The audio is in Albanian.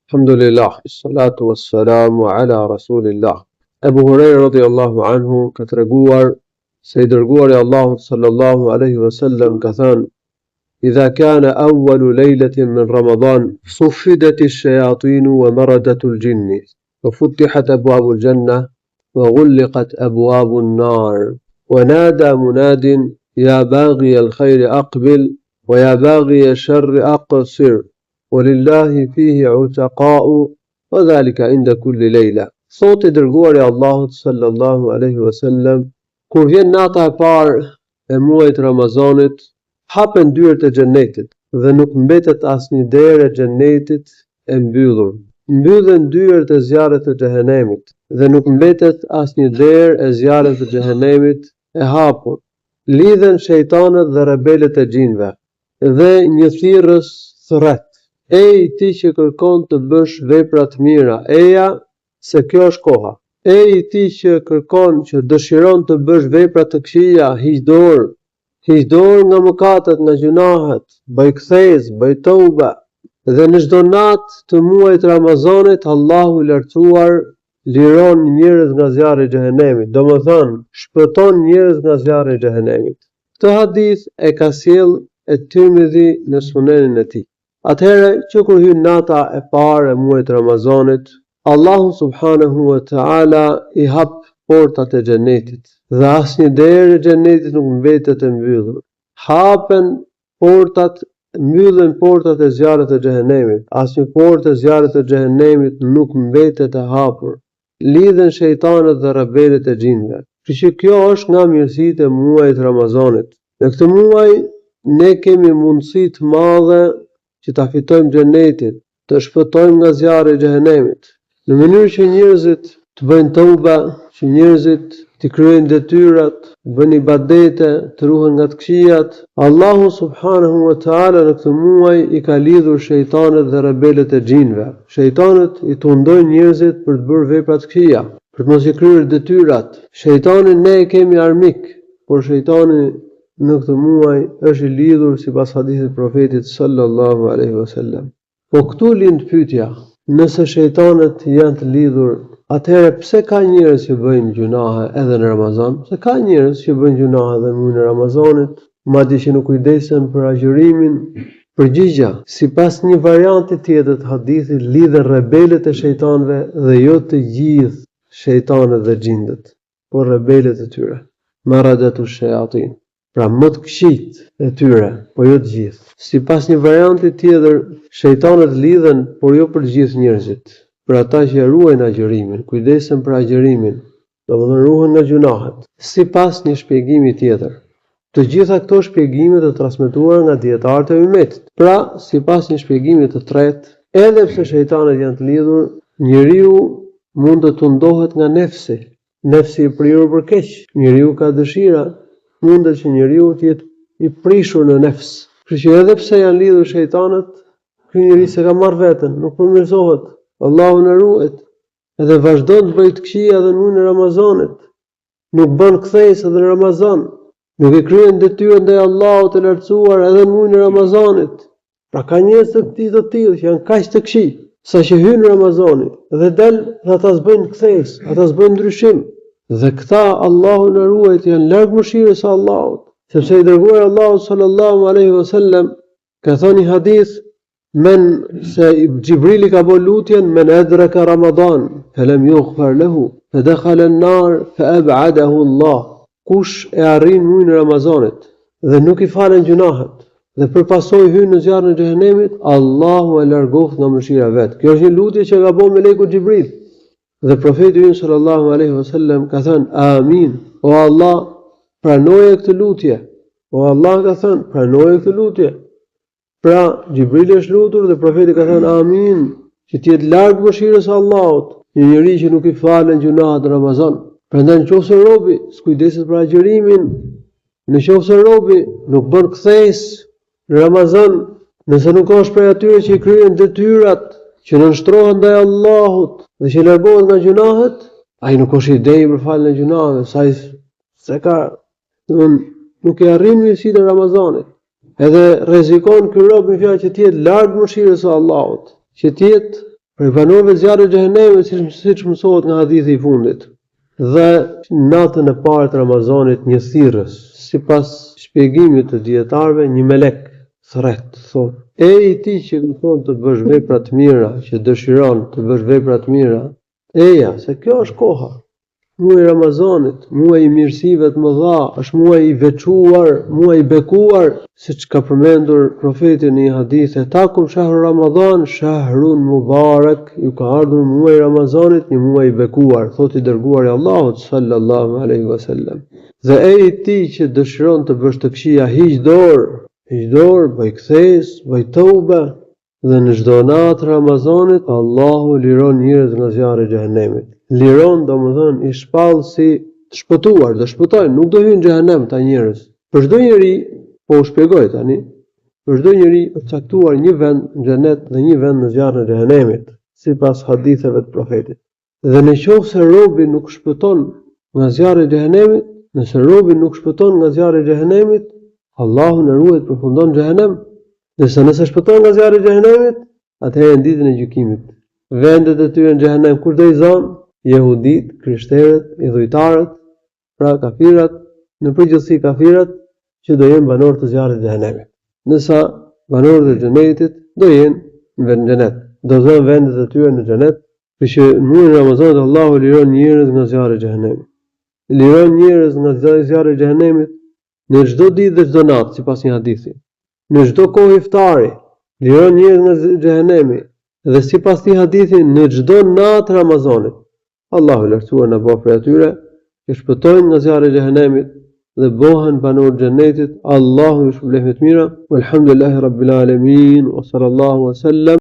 Alhamdulillah, salatu wassalamu ala rasulillah. Ebu Hurajra radhiyallahu anhu ka treguar se I dërguari I Allahut sallallahu alaihi wasallam ka thënë: "Idha kana awwalu laylatin min Ramadan, suffidat ash-shayatin wa maradat al-jinn, wa futihat abwabu al-jannah wa ghulqat abwabu an-nar, wa nada munadin ya baghi al-khayr aqbil wa ya baghi ash-sharr aqsir. Walillahi fihi utaqa'u wa dhalika inda kulli lejla." Thot I dërguari Allahut sallallahu alaihi wasallam, kur vjen nata e parë e muajit Ramazanit, hapen dyert e xhennetit dhe nuk mbetet asnjë derë e xhennetit e mbyllur. Mbyllen dyert e zjarrit të xhehenemit dhe nuk mbetet asnjë derë e zjarrit të xhehenemit e hapur. Lidhen shejtanët dhe rebelët e xhinve dhe një thirrës thret: "Ej ti që kërkon të bësh vepra të mira, eja se kjo është koha. Ej ti që kërkon, që dëshiron të bësh vepra të këqija, hiq dorë nga mëkatet, nga gjunahet, bëj kthes, bëj tauba." Dhe në çdo natë të muajit Ramazanit, Allahu I lartësuar liron njerëz nga zjarri I xhehenemit, domethënë shpëton njerëz nga zjarri I xhehenemit. Këtë hadith e ka sjell Tirmidhi në Sunenin e tij. Atëherë që kur hyn nata e parë e muajit Ramazanit, Allahu subhanahu wa ta'ala I hap portat e xhenetit dhe asnjë derë e xhenetit nuk mbetet e mbyllur. Hapen portat, mbyllen portat e zjarrit të xhehenemit, asnjë portë e zjarrit të xhehenemit nuk mbetet e hapur. Lidhen shejtanët dhe rebelët e xhinve. Kështu që kjo është nga mirësitë e muajit Ramazanit. Në këtë muaj ne kemi mundësi të mëdha që ta fitojmë xhenetin, të shpëtojmë nga zjarri I xhehenemit, në mënyrë që njerëzit të bëjnë tauba, që njerëzit të kryejnë detyrat, të bëjnë ibadete, të ruhen nga të këqijat. Allahu subhanahu wa ta'ala në këtë muaj I ka lidhur shejtanët dhe rebelët e xhinve. Shejtanët I tundojnë njerëzit për të bërë vepra të këqija, për të mos I kryer detyrat. Shejtanin ne e kemi armik, por shejtani në këtë muaj është I lidhur sipas hadithit profetit sallallahu alaihi wasallam. Po këtu lind pyetja: nëse shejtanët janë të lidhur, atëherë pse ka njerëz që bëjnë gjunahe edhe në Ramazan? Pse ka njerëz që bëjnë gjunahe edhe në muajin e Ramazanit, madje që nuk kujdesen për agjërimin? Përgjigja: sipas një varianti tjetër të hadithit, lidhen rebelët e shejtanëve dhe jo të gjithë shejtanët dhe xhindët, por rebelët e tyre. Maradatu shayatin. Pra më të këqijt e tyre, po jo të gjithë. Sipas një varianti tjetër, shejtanët lidhen, por jo për të gjithë njerëzit, për ata që ruajnë agjërimin, kujdesen për agjërimin, domethënë ruhen nga gjunahet. Sipas një shpjegimi tjetër. Të gjitha këto shpjegime të transmetuara nga dietarët e ummetit. Pra, sipas një shpjegimi të tretë, edhe pse shejtanët janë të lidhur, njeriu mund të tundohet nga nefsi I prirur për keq. Njeriu ka dëshira, mundet që njeriu të jetë I prishur në nefs. Kështu që edhe pse janë lidhur shejtanët, ky njeri se ka marrë veten, nuk përmirësohet. Allahu na ruaj. Edhe vazhdon të bëjë të këqija edhe në muajin e Ramazanit. Nuk bën kthesë edhe në Ramazan. Nuk I kryen detyrën ndaj Allahut të lartësuar edhe në muajin e Ramazanit. Pra ka njerëz të tillë që janë kaq të këqij, saqë hyn Ramazani dhe dal dhe ata s'bëjnë kthesë, ata s'bëjnë ndryshim. Dhe këta Allahu na ruaj janë larg mëshirës së Allahut, sepse I dërguari Allahu sallallahu alaihi wasallam ka thënë një hadith: men se Xhibrili ka bërë lutjen: men adraka Ramadan falam yughfar lahu fadakhala an-nar faab'adahu Allah. Kush e arrin muajin e Ramazanit dhe nuk I falen gjunahet dhe përpasoj hyn në zjarrin e xhehenemit, Allahu e largoft nga mëshira vet. Kjo është një lutje që ka bërë meleku Xhibril. Dhe profeti ynë sallallahu alaihi wasallam ka thënë: amin, o Allah, pranoje këtë lutje. O Allah ka thënë: pranoje këtë lutje. Pra Xhibrili është lutur dhe profeti ka thënë amin, që të jetë larg mëshirës së Allahut një njeri që nuk I falen gjunahet në Ramazan. Prandaj nëse robi s'kujdeset për agjërimin, nëse robi nuk bën kthesë në Ramazan, nëse nuk është prej atyre që I kryejnë detyrat, që nënshtrohen ndaj Allahut dhe që largohen nga gjunahet, ai nuk është I dej për faljen e gjunaheve, sa ai se ka, nuk I arrin mirësitë e Ramazanit. Edhe rrezikon ky rob me fjalë që të jetë larg mëshirës së Allahut, që të jetë Për banorëve të zjarrit të xhehenemit, siç mësohet nga hadithi i fundit. Dhe natën e parë të Ramazanit një thirrës, sipas shpjegimit të dietarëve, një melek thret, thotë: "E i ti që kërkon të bësh vepra të mira, që dëshiron të bësh vepra të mira, eja, se kjo është koha. Muaji i Ramazanit, muaji i mirësive të mëdha, është muaji i veçuar, muaji i bekuar, siç ka përmendur profeti në një hadith: "Takum shahru Ramadan, shahrun mubarak", ju ka ardhur muaji i Ramazanit, një muaj i bekuar, thotë i dërguari i Allahut sallallahu alaihi wasallam. Dhe e i ti që dëshiron të bësh të këqija, hiq dorë, bëj kthes, bëj toba, dhe në çdo natë Ramazanit Allahu liron njerëz nga zjarri i xhehenemit. Liron domethënë i shpall si të shpëtuar, do shpëtojnë, nuk do hyjnë në xhehenem ta njerëz. Për çdo njeri, po u shpjegoj tani, për çdo njeri është caktuar një vend në xhenet dhe një vend në zjarrin e xhehenemit, sipas haditheve të profetit. Dhe nëse robi nuk shpëton nga zjarri i xhehenemit, nëse robi nuk shpëton nga zjarri i xhehenemit, Allahu na ruaj të përfundon në xhehenem. Nëse shpëton nga zjarri i xhehenemit, atëherë në ditën e gjykimit, vendet e tyre në xhehenem kush do i zonë? Jehudit, krishterët, idhujtarët, pra kafirat, në përgjithësi kafirat që do jenë banorë të zjarrit të xhehenemit. Nësa banorët e xhenetit do jenë në xhenet, do zonë vendet e tyre në xhenet, për që në muajin e Ramazanit Allahu liron njerëz nga zjarri i xhehenemit. Liron njerëz nga zjarri i xhehenemit në çdo ditë dhe çdo natë, sipas një hadithi. Në çdo kohë iftari, liron njerëz nga xhehenemi, dhe sipas një hadithi në çdo natë Ramazanit. Allahu lartësuar na bëj prej atyre që shpëtojnë nga zjarri i xhehenemit dhe bëhen banorë të xhenetit. Allahu ju shpëlbej me të mira. Walhamdulillahi rabbil alamin wa sallallahu wa sallam.